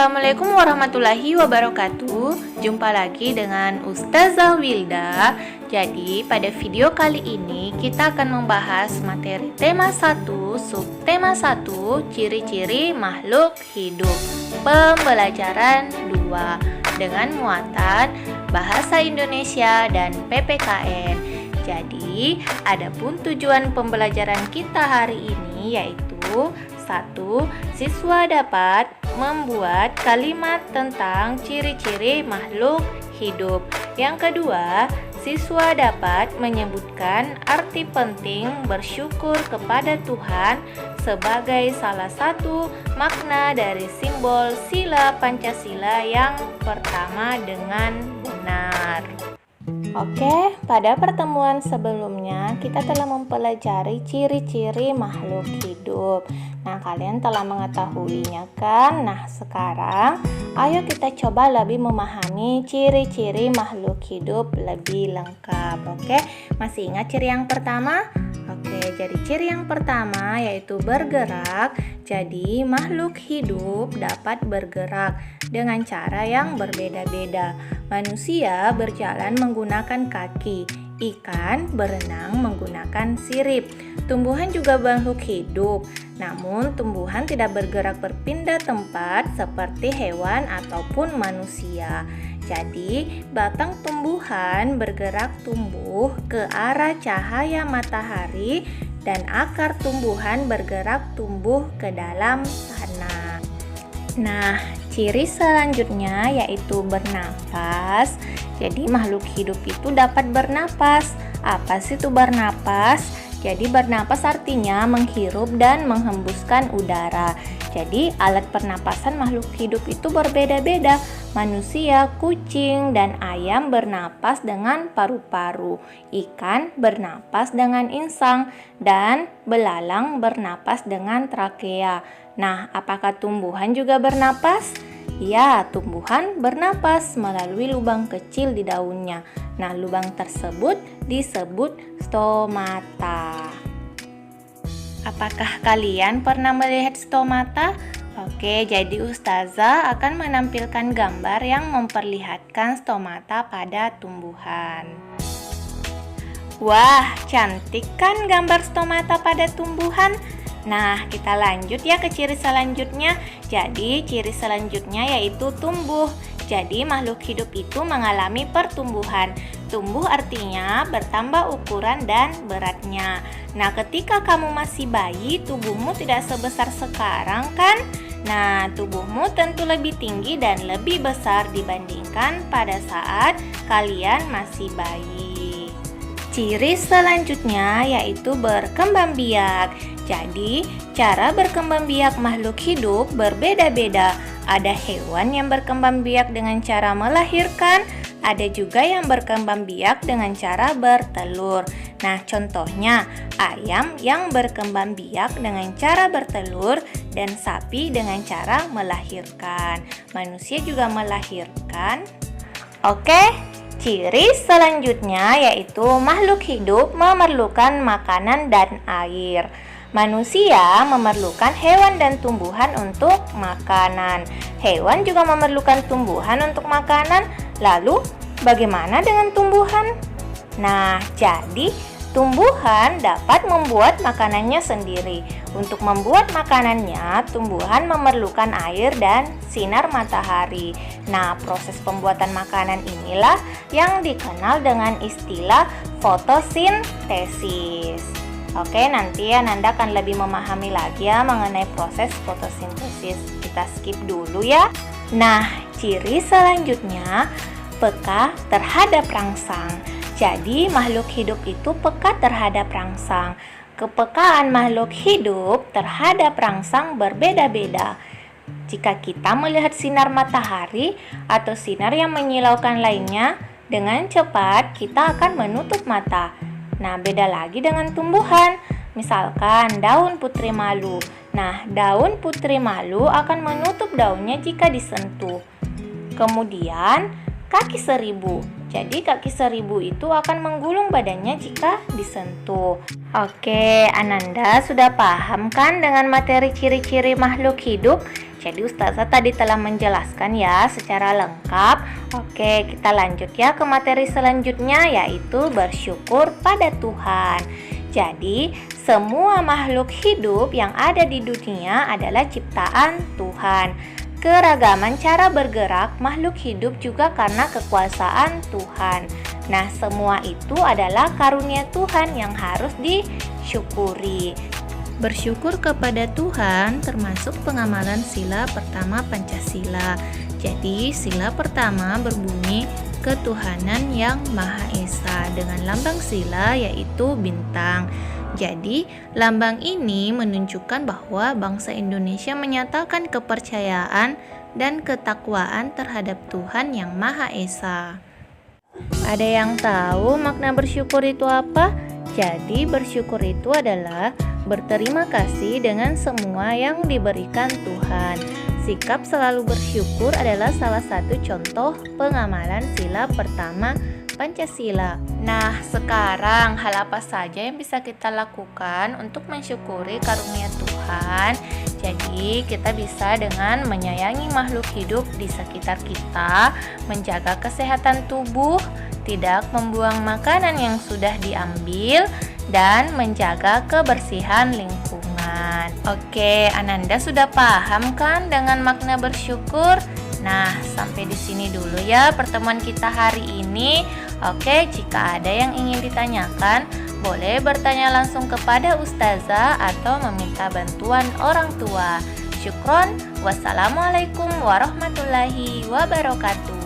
Assalamualaikum warahmatullahi wabarakatuh. Jumpa lagi dengan Ustazah Wilda. Jadi pada video kali ini kita akan membahas materi tema 1, subtema 1, ciri-ciri makhluk hidup, pembelajaran 2 dengan muatan bahasa Indonesia dan PPKN. Jadi adapun tujuan pembelajaran kita hari ini yaitu 1. Siswa dapat membuat kalimat tentang ciri-ciri makhluk hidup. Yang kedua, siswa dapat menyebutkan arti penting bersyukur kepada Tuhan sebagai salah satu makna dari simbol sila Pancasila yang pertama dengan benar. Oke, pada pertemuan sebelumnya kita telah mempelajari ciri-ciri makhluk hidup. Nah, kalian telah mengetahuinya kan? Nah, sekarang ayo kita coba lebih memahami ciri-ciri makhluk hidup lebih lengkap. Oke, masih ingat ciri yang pertama? Oke, jadi ciri yang pertama yaitu bergerak. Jadi makhluk hidup dapat bergerak dengan cara yang berbeda-beda. Manusia berjalan menggunakan kaki, ikan berenang menggunakan sirip. Tumbuhan juga makhluk hidup, namun tumbuhan tidak bergerak berpindah tempat seperti hewan ataupun manusia. Jadi, batang tumbuhan bergerak tumbuh ke arah cahaya matahari dan akar tumbuhan bergerak tumbuh ke dalam tanah. Nah, ciri selanjutnya yaitu bernapas. Jadi, makhluk hidup itu dapat bernapas. Apa sih itu bernapas? Jadi, bernapas artinya menghirup dan menghembuskan udara. Jadi, alat pernapasan makhluk hidup itu berbeda-beda. Manusia, kucing, dan ayam bernapas dengan paru-paru. Ikan bernapas dengan insang, dan belalang bernapas dengan trakea. Nah, apakah tumbuhan juga bernapas? Ya, tumbuhan bernapas melalui lubang kecil di daunnya. Nah, lubang tersebut disebut stomata. Apakah kalian pernah melihat stomata? Oke, jadi Ustazah akan menampilkan gambar yang memperlihatkan stomata pada tumbuhan. Wah, cantik kan gambar stomata pada tumbuhan? Nah, kita lanjut ya ke ciri selanjutnya. Jadi, ciri selanjutnya yaitu tumbuh. Jadi, makhluk hidup itu mengalami pertumbuhan. Tumbuh artinya bertambah ukuran dan beratnya. Nah, ketika kamu masih bayi, tubuhmu tidak sebesar sekarang kan? Nah, tubuhmu tentu lebih tinggi dan lebih besar dibandingkan pada saat kalian masih bayi. Ciri selanjutnya yaitu berkembang biak. Jadi, cara berkembang biak makhluk hidup berbeda-beda. Ada hewan yang berkembang biak dengan cara melahirkan, ada juga yang berkembang biak dengan cara bertelur. Nah, contohnya ayam yang berkembang biak dengan cara bertelur dan sapi dengan cara melahirkan. Manusia juga melahirkan. Oke, ciri selanjutnya yaitu makhluk hidup memerlukan makanan dan air. Manusia memerlukan hewan dan tumbuhan untuk makanan. Hewan juga memerlukan tumbuhan untuk makanan. Lalu, bagaimana dengan tumbuhan? Nah, jadi tumbuhan dapat membuat makanannya sendiri. Untuk membuat makanannya, tumbuhan memerlukan air dan sinar matahari. Nah, proses pembuatan makanan inilah yang dikenal dengan istilah fotosintesis. Oke, nanti ya Nanda akan lebih memahami lagi ya mengenai proses fotosintesis. Kita skip dulu ya. Nah, ciri selanjutnya peka terhadap rangsang. Jadi, makhluk hidup itu peka terhadap rangsang. Kepekaan makhluk hidup terhadap rangsang berbeda-beda. Jika kita melihat sinar matahari atau sinar yang menyilaukan lainnya, dengan cepat kita akan menutup mata. Nah, beda lagi dengan tumbuhan. Misalkan daun putri malu. Nah, daun putri malu akan menutup daunnya jika disentuh. Kemudian, kaki seribu. Jadi kaki seribu itu akan menggulung badannya jika disentuh. Oke, Ananda sudah paham kan dengan materi ciri-ciri makhluk hidup? Jadi Ustazah tadi telah menjelaskan ya secara lengkap. Oke, kita lanjut ya ke materi selanjutnya, yaitu bersyukur pada Tuhan. Jadi, semua makhluk hidup yang ada di dunia adalah ciptaan Tuhan. Keragaman cara bergerak makhluk hidup juga karena kekuasaan Tuhan. Nah, semua itu adalah karunia Tuhan yang harus disyukuri. Bersyukur kepada Tuhan termasuk pengamalan sila pertama Pancasila. Jadi, sila pertama berbunyi ketuhanan yang Maha Esa dengan lambang sila yaitu bintang. Jadi, lambang ini menunjukkan bahwa bangsa Indonesia menyatakan kepercayaan dan ketakwaan terhadap Tuhan yang Maha Esa. Ada yang tahu makna bersyukur itu apa? Jadi, bersyukur itu adalah berterima kasih dengan semua yang diberikan Tuhan. Sikap selalu bersyukur adalah salah satu contoh pengamalan sila pertama Pancasila. Nah, sekarang hal apa saja yang bisa kita lakukan untuk mensyukuri karunia Tuhan? Jadi, kita bisa dengan menyayangi makhluk hidup di sekitar kita, menjaga kesehatan tubuh, tidak membuang makanan yang sudah diambil, dan menjaga kebersihan lingkungan. Oke, Ananda sudah paham kan dengan makna bersyukur? Nah, sampai di sini dulu ya pertemuan kita hari ini. Oke, jika ada yang ingin ditanyakan, boleh bertanya langsung kepada Ustazah atau meminta bantuan orang tua. Syukron, wassalamualaikum warahmatullahi wabarakatuh.